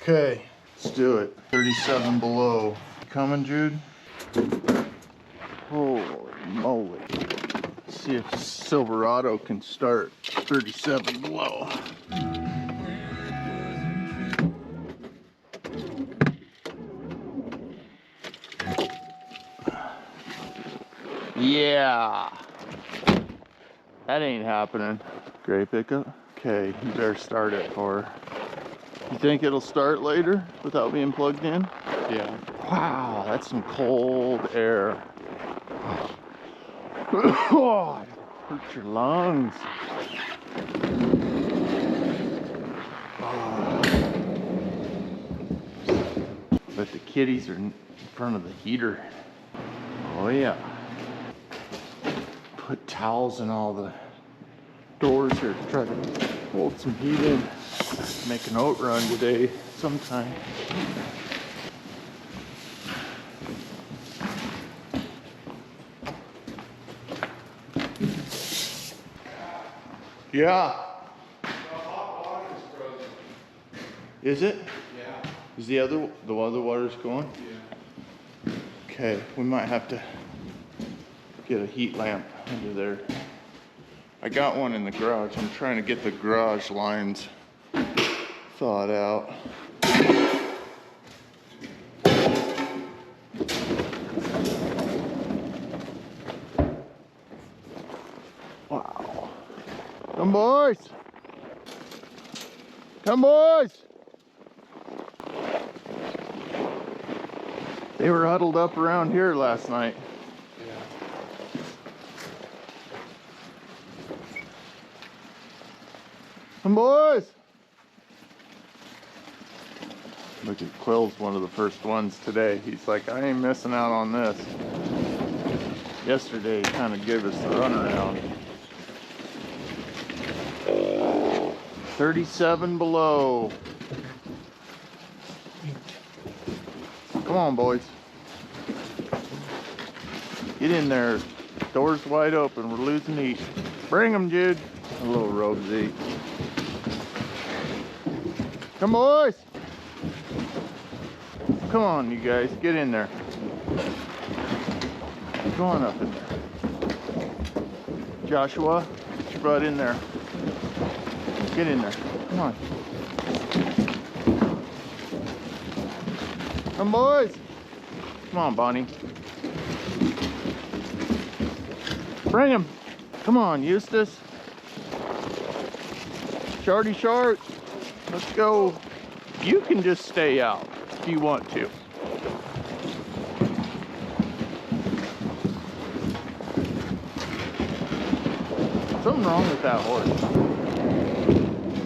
Okay, let's do it. 37 below. Coming, Jude? Holy moly. Let's see if Silverado can start 37 below. Yeah. That ain't happening. Gray pickup? Okay, you better start it for her. You think it'll start later without being plugged in? Yeah. Wow, that's some cold air. Oh, it hurts your lungs. Oh. But the kitties are in front of the heater. Oh yeah. Put towels in all the doors here to try to hold some heat in. Make an oat run today sometime. Yeah. The hot water is frozen. Is it? Yeah. Is the other water's going? Yeah. Okay, we might have to get a heat lamp under there. I got one in the garage. I'm trying to get the garage lines thawed out. Wow. Come boys! Come boys! They were huddled up around here last night. Yeah. Come boys! Look at Quill's one of the first ones today. He's like, I ain't missing out on this. Yesterday he kind of gave us the runaround. 37 below. Come on, boys. Get in there. Doors wide open. We're losing heat. Bring them, Jude. A little Rosie. Come, boys. Come on, you guys. Get in there. Go on up in there. Joshua, get your butt in there. Get in there. Come on. Come, boys. Come on, Bonnie. Bring him. Come on, Eustace. Shardy Shart. Let's go. You can just stay out if you want to. Something wrong with that horse.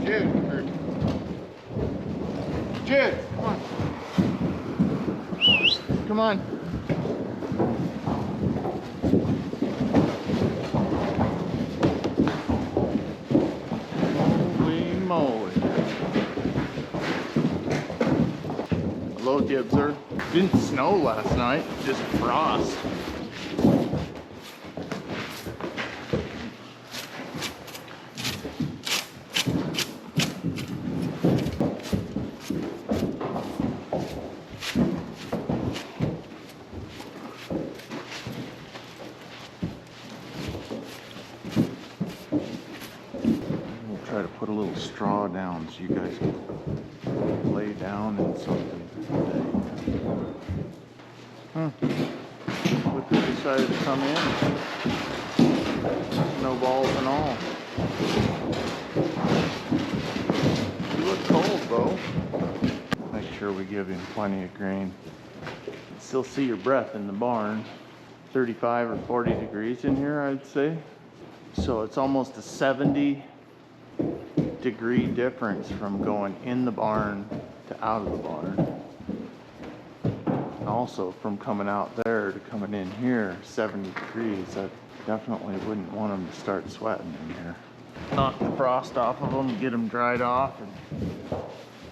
Jude. Jude, come on. Come on. Holy moly. Hello, Gibser. Didn't snow last night, just frost. Try to put a little straw down so you guys can lay down in something today. Look who decided to come in. No balls and all. You look cold, Bo. Make sure we give him plenty of grain. Still see your breath in the barn. 35 or 40 degrees in here, I'd say. So it's almost a 70-degree difference from going in the barn to out of the barn. And also from coming out there to coming in here, 70 degrees. I definitely wouldn't want them to start sweating in here. Knock the frost off of them, get them dried off, and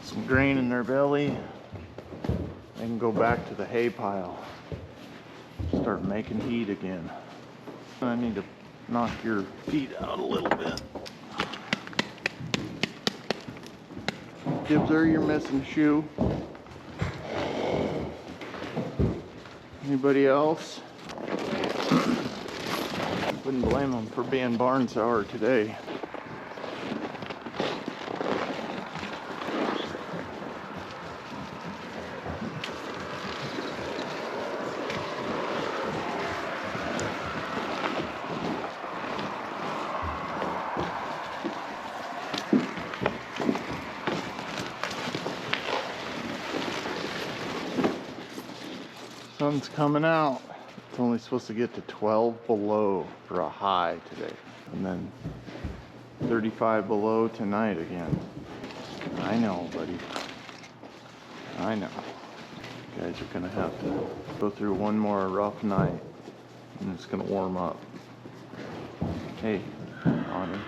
some grain in their belly. They can go back to the hay pile. Start making heat again. I need to knock your feet out a little bit. Dibser, you're missing a shoe. Anybody else? Wouldn't blame them for being barn sour today. Sun's coming out. It's only supposed to get to 12 below for a high today. And then 35 below tonight again. I know, buddy. I know. You guys are gonna have to go through one more rough night and it's gonna warm up. Hey, Honor.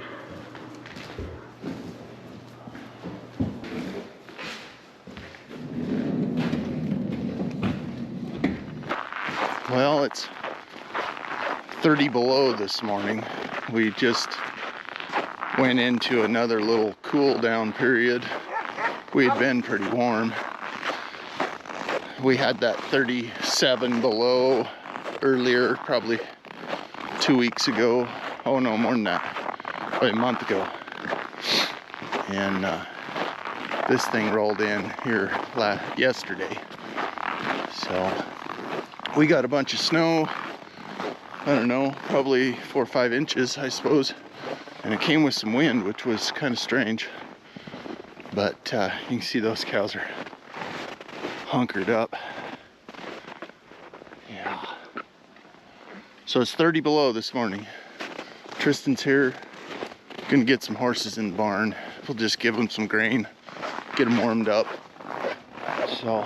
Well, it's 30 below this morning. We just went into another little cool down period. We had been pretty warm. We had that 37 below earlier, probably 2 weeks ago. Oh no, more than that, probably a month ago. And this thing rolled in here yesterday. So we got a bunch of snow. I don't know, probably 4 or 5 inches, I suppose. And it came with some wind, which was kind of strange. But you can see those cows are hunkered up. Yeah. So it's 30 below this morning. Tristan's here. Gonna get some horses in the barn. We'll just give them some grain, get them warmed up. So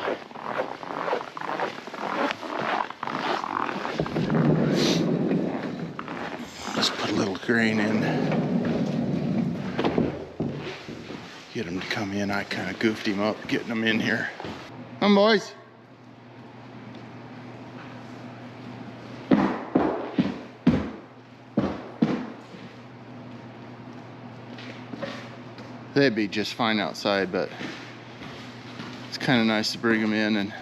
just put a little grain in. Get them to come in. I kind of goofed him up getting them in here. Come, boys. They'd be just fine outside, but it's kind of nice to bring them in and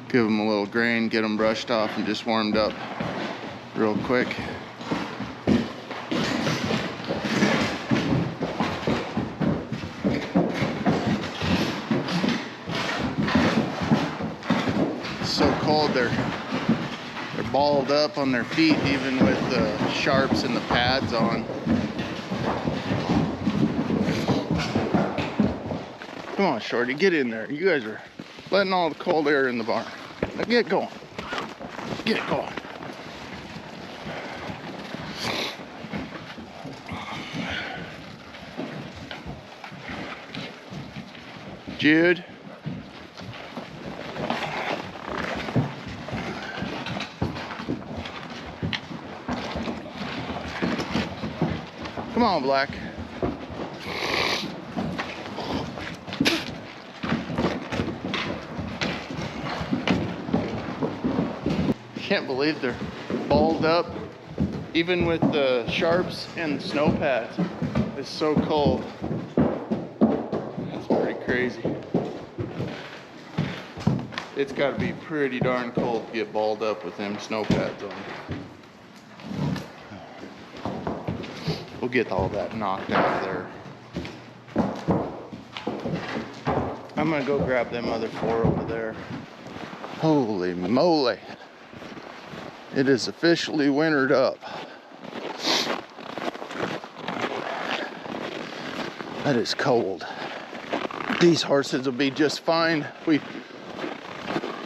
give them a little grain, get them brushed off and just warmed up real quick. It's so cold, they're balled up on their feet even with the sharps and the pads on. Come on, Shorty, get in there. You guys are letting all the cold air in the barn. Now get going. Get it going. Jude. Come on, Black. Can't believe they're balled up, even with the sharps and the snow pads. It's so cold. That's pretty crazy. It's got to be pretty darn cold to get balled up with them snow pads on. We'll get all that knocked out of there. I'm gonna go grab them other 4 over there. Holy moly. It is officially wintered up. That is cold. These horses will be just fine. We,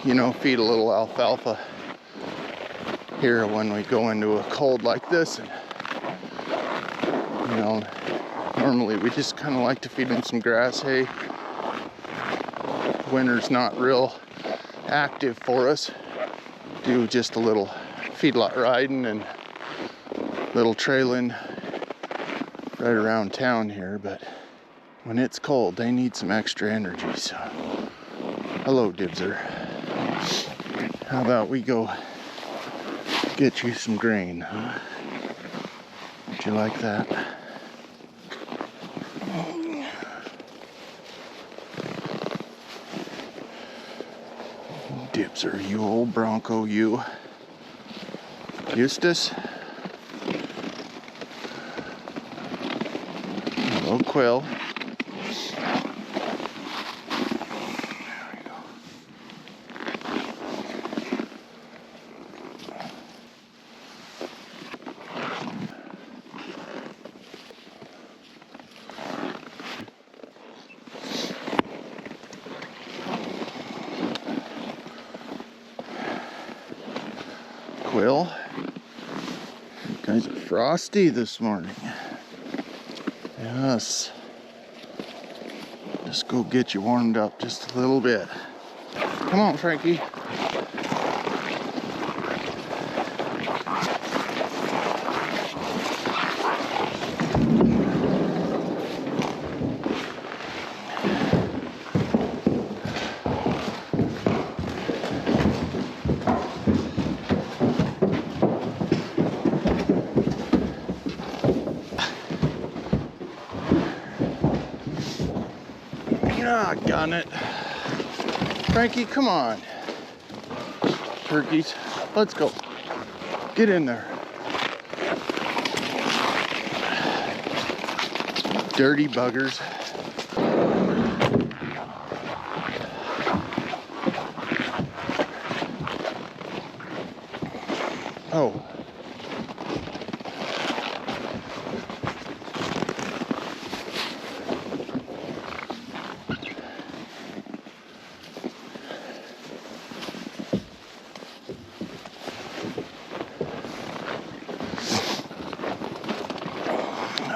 feed a little alfalfa here when we go into a cold like this. And, normally we just kind of like to feed them some grass hay. Winter's not real active for us. Do just a little feedlot riding and little trailing right around town here, but when it's cold they need some extra energy. So hello, Dibser. How about we go get you some grain, huh? Would you like that? Dipser, you old Bronco, you. Eustace. Hello, Quill. There we go. Quill. You guys are frosty this morning. Yes. Just go get you warmed up just a little bit. Come on, Frankie. Ah, got it. Frankie, come on. Turkeys, let's go. Get in there. Dirty buggers. Oh.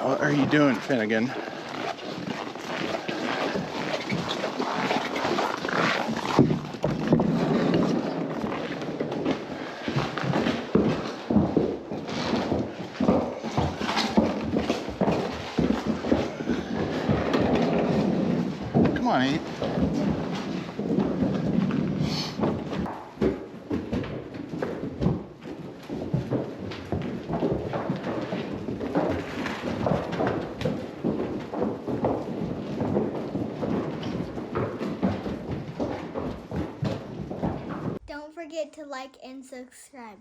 What are you doing, Finnegan? Come on, Abe. Don't forget to like and subscribe.